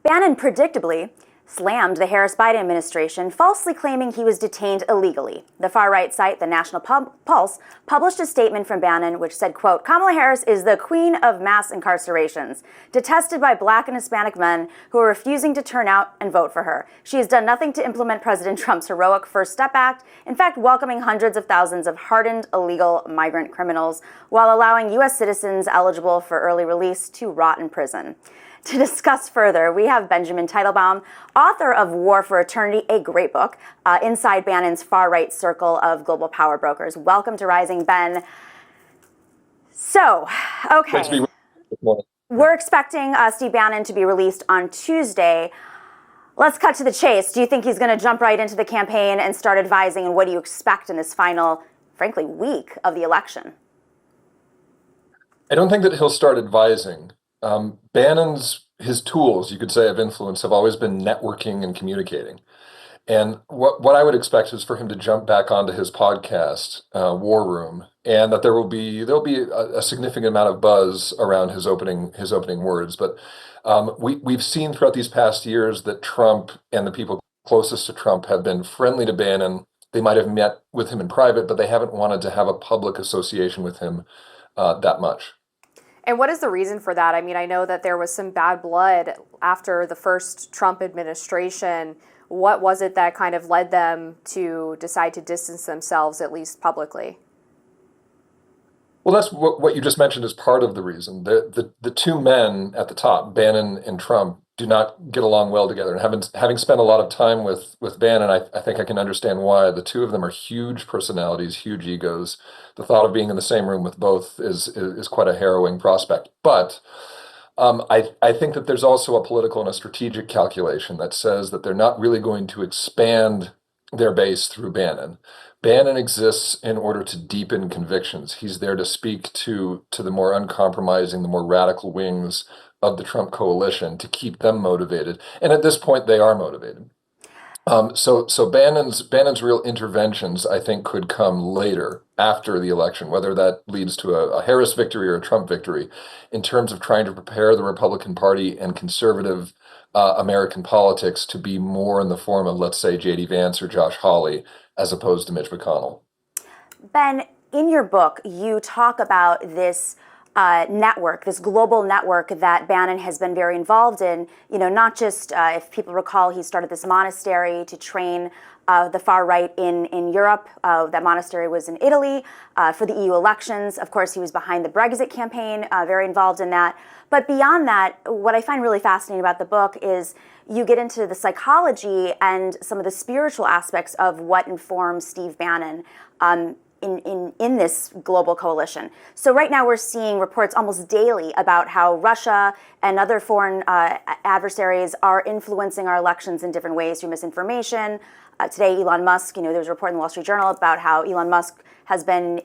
Bannon predictably slammed the Harris-Biden administration, falsely claiming he was detained illegally. The far-right site, the National Pulse, published a statement from Bannon which said, quote, "Kamala Harris is the queen of mass incarcerations, detested by Black and Hispanic men who are refusing to turn out and vote for her. She has done nothing to implement President Trump's heroic First Step Act, in fact, welcoming hundreds of thousands of hardened illegal migrant criminals while allowing U.S. citizens eligible for early release to rot in prison." To discuss further, we have Benjamin Teitelbaum, author of War for Eternity, a great book, inside Bannon's far-right circle of global power brokers. Welcome to Rising, Ben. So, okay, we're expecting Steve Bannon to be released on Tuesday. Let's cut to the chase. Do you think he's going to jump right into the campaign and start advising, and what do you expect in this final, frankly, week of the election? I don't think that he'll start advising. His tools, you could say, of influence have always been networking and communicating. And what I would expect is for him to jump back onto his podcast, War Room, and that there'll be a significant amount of buzz around his opening words. But we've seen throughout these past years that Trump and the people closest to Trump have been friendly to Bannon. They might have met with him in private, but they haven't wanted to have a public association with him that much. And what is the reason for that? I mean, I know that there was some bad blood after the first Trump administration. What was it that kind of led them to decide to distance themselves, at least publicly? Well, that's what you just mentioned is part of the reason. The two men at the top, Bannon and Trump, do not get along well together. And having spent a lot of time with Bannon, I think I can understand why. The two of them are huge personalities, huge egos. The thought of being in the same room with both is quite a harrowing prospect. But I think that there's also a political and a strategic calculation that says that they're not really going to expand their base through Bannon. Bannon exists in order to deepen convictions. He's there to speak to the more uncompromising, the more radical wings of the Trump coalition, to keep them motivated. And at this point, they are motivated. So Bannon's real interventions, I think, could come later, after the election, whether that leads to a Harris victory or a Trump victory, in terms of trying to prepare the Republican Party and conservative American politics to be more in the form of, let's say, J.D. Vance or Josh Hawley, as opposed to Mitch McConnell. Ben, in your book, you talk about this network, this global network that Bannon has been very involved in. You know, not just, if people recall, he started this monastery to train the far right in Europe. That monastery was in Italy for the EU elections. Of course, he was behind the Brexit campaign, very involved in that. But beyond that, what I find really fascinating about the book is you get into the psychology and some of the spiritual aspects of what informs Steve Bannon in this global coalition. So right now we're seeing reports almost daily about how Russia and other foreign adversaries are influencing our elections in different ways through misinformation. Today, Elon Musk, there was a report in the Wall Street Journal about how Elon Musk has been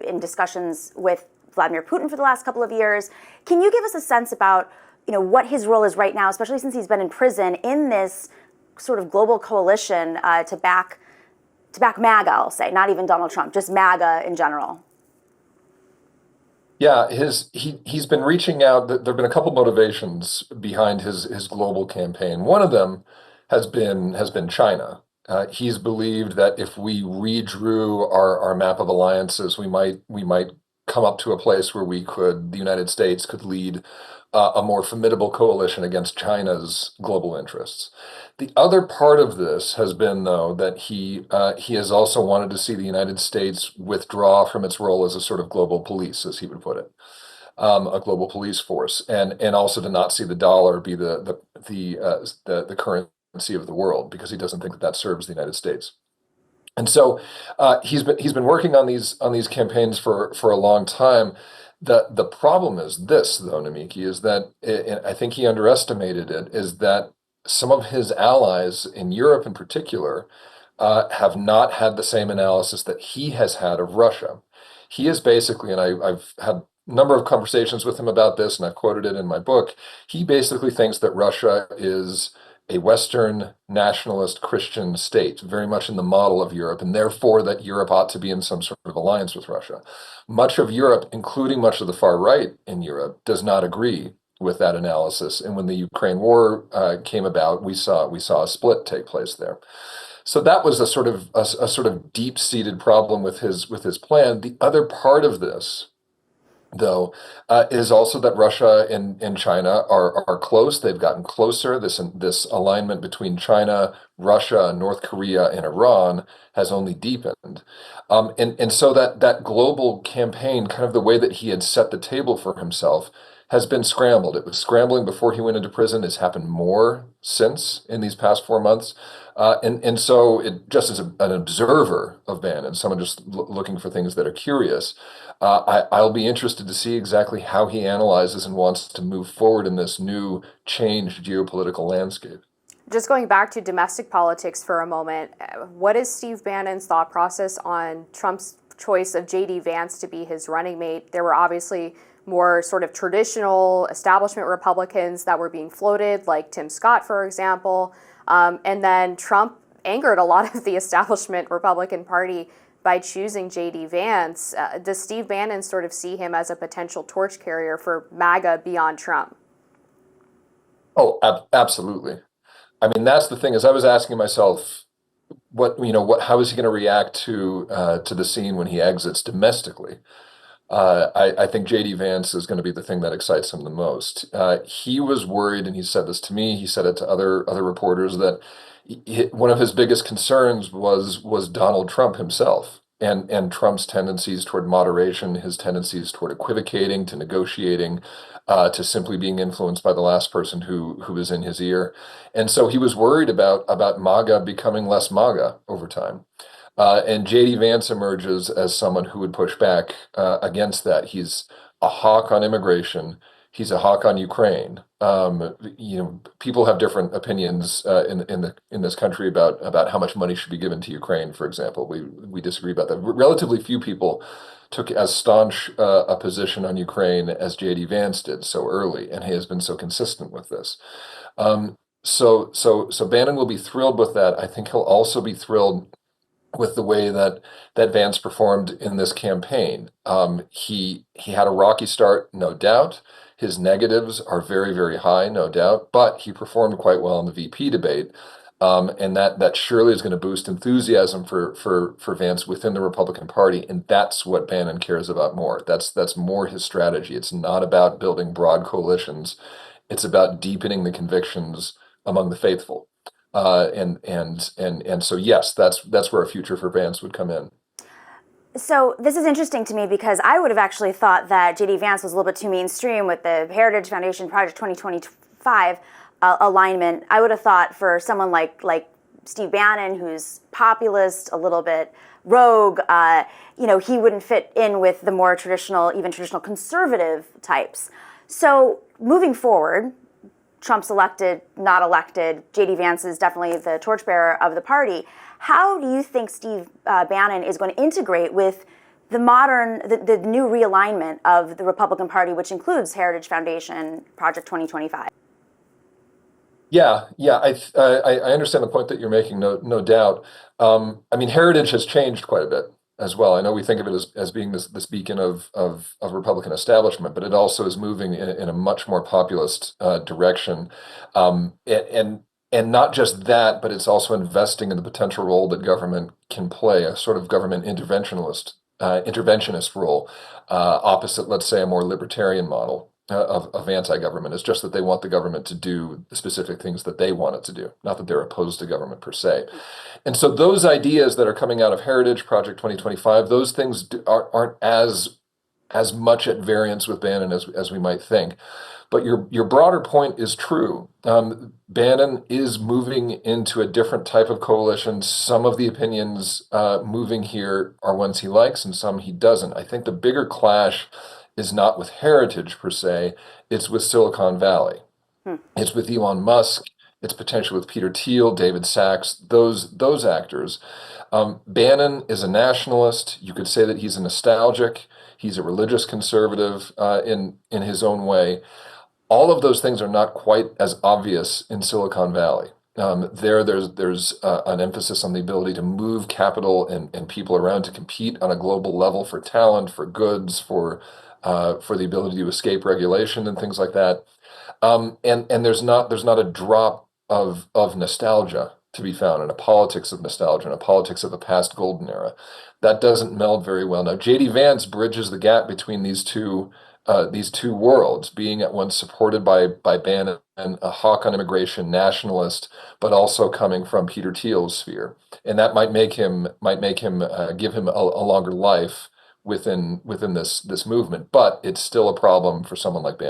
in discussions with Vladimir Putin for the last couple of years. Can you give us a sense about what his role is right now, especially since he's been in prison, in this sort of global coalition to back MAGA, I'll say, not even Donald Trump, just MAGA in general? Yeah, he's been reaching out. There have been a couple motivations behind his global campaign. One of them has been China. He's believed that if we redrew our map of alliances, we might come up to a place where the United States could lead a more formidable coalition against China's global interests. The other part of this has been, though, that he has also wanted to see the United States withdraw from its role as a sort of global police, as he would put it, a global police force, and also to not see the dollar be the currency of the world, because he doesn't think that serves the United States. And so he's been working on these campaigns for a long time. The problem is this, though, Nomiki, is that I think he underestimated it, is that some of his allies in Europe in particular have not had the same analysis that he has had of Russia. He is basically, and I've had a number of conversations with him about this, and I've quoted it in my book, he basically thinks that Russia is a Western nationalist Christian state, very much in the model of Europe, and therefore that Europe ought to be in some sort of alliance with Russia. Much of Europe, including much of the far right in Europe, does not agree with that analysis. And when the Ukraine war came about, we saw a split take place there. So that was a sort of deep-seated problem with his plan. The other part of this, though, is also that Russia and China are close. They've gotten closer. This alignment between China, Russia, North Korea, and Iran has only deepened. And so that global campaign, kind of the way that he had set the table for himself, has been scrambled. It was scrambling before he went into prison. It's happened more since in these past 4 months. And so it just as an observer of Bannon, someone just looking for things that are curious, I'll be interested to see exactly how he analyzes and wants to move forward in this new changed geopolitical landscape. Just going back to domestic politics for a moment, what is Steve Bannon's thought process on Trump's choice of J.D. Vance to be his running mate? There were obviously more sort of traditional establishment Republicans that were being floated, like Tim Scott, for example. And then Trump angered a lot of the establishment Republican Party by choosing J.D. Vance. Does Steve Bannon sort of see him as a potential torch carrier for MAGA beyond Trump? Oh, absolutely. I mean, that's the thing is I was asking myself, how is he going to react to the scene when he exits domestically? I think J.D. Vance is going to be the thing that excites him the most. He was worried, and he said this to me. He said it to other reporters that one of his biggest concerns was Donald Trump himself and Trump's tendencies toward moderation, his tendencies toward equivocating, to negotiating, to simply being influenced by the last person who was in his ear. And so he was worried about MAGA becoming less MAGA over time. And J.D. Vance emerges as someone who would push back against that. He's a hawk on immigration. He's a hawk on Ukraine. People have different opinions in this country about how much money should be given to Ukraine, for example. We disagree about that. Relatively few people took as staunch a position on Ukraine as J.D. Vance did so early, and he has been so consistent with this. So Bannon will be thrilled with that. I think he'll also be thrilled with the way that Vance performed in this campaign. He had a rocky start, no doubt. His negatives are very, very high, no doubt, but he performed quite well in the VP debate. And that surely is going to boost enthusiasm for Vance within the Republican Party, and that's what Bannon cares about more. That's more his strategy. It's not about building broad coalitions. It's about deepening the convictions among the faithful. And so yes, that's where a future for Vance would come in. So this is interesting to me because I would have actually thought that J.D. Vance was a little bit too mainstream with the Heritage Foundation Project 2025 alignment. I would have thought for someone like Steve Bannon, who's populist, a little bit rogue, he wouldn't fit in with the more traditional, even traditional conservative types. So moving forward, Trump's elected, not elected. J.D. Vance is definitely the torchbearer of the party. How do you think Steve Bannon is going to integrate with the new realignment of the Republican Party, which includes Heritage Foundation, Project 2025? Yeah, I understand the point that you're making, no doubt. I mean, Heritage has changed quite a bit as well. I know we think of it as being this beacon of Republican establishment, but it also is moving in a much more populist direction. And not just that, but it's also investing in the potential role that government can play, a sort of government interventionist role, opposite, let's say, a more libertarian model of anti-government. It's just that they want the government to do the specific things that they want it to do, not that they're opposed to government per se. And so those ideas that are coming out of Heritage Project 2025, those things aren't as much at variance with Bannon as we might think. But your broader point is true. Bannon is moving into a different type of coalition. Some of the opinions moving here are ones he likes, and some he doesn't. I think the bigger clash is not with Heritage per se, it's with Silicon Valley. It's with Elon Musk, it's potentially with Peter Thiel, David Sachs, those actors. Bannon is a nationalist. You could say that he's a nostalgic. He's a religious conservative in his own way. All of those things are not quite as obvious in Silicon Valley. There's an emphasis on the ability to move capital and people around to compete on a global level for talent, for goods, for the ability to escape regulation and things like that. And there's not a drop of nostalgia to be found in a politics of nostalgia and a politics of the past golden era. That doesn't meld very well. Now, J.D. Vance bridges the gap between these two worlds, being at once supported by Bannon and a hawk on immigration, nationalist, but also coming from Peter Thiel's sphere, and that might give him a longer life within this movement. But it's still a problem for someone like Bannon.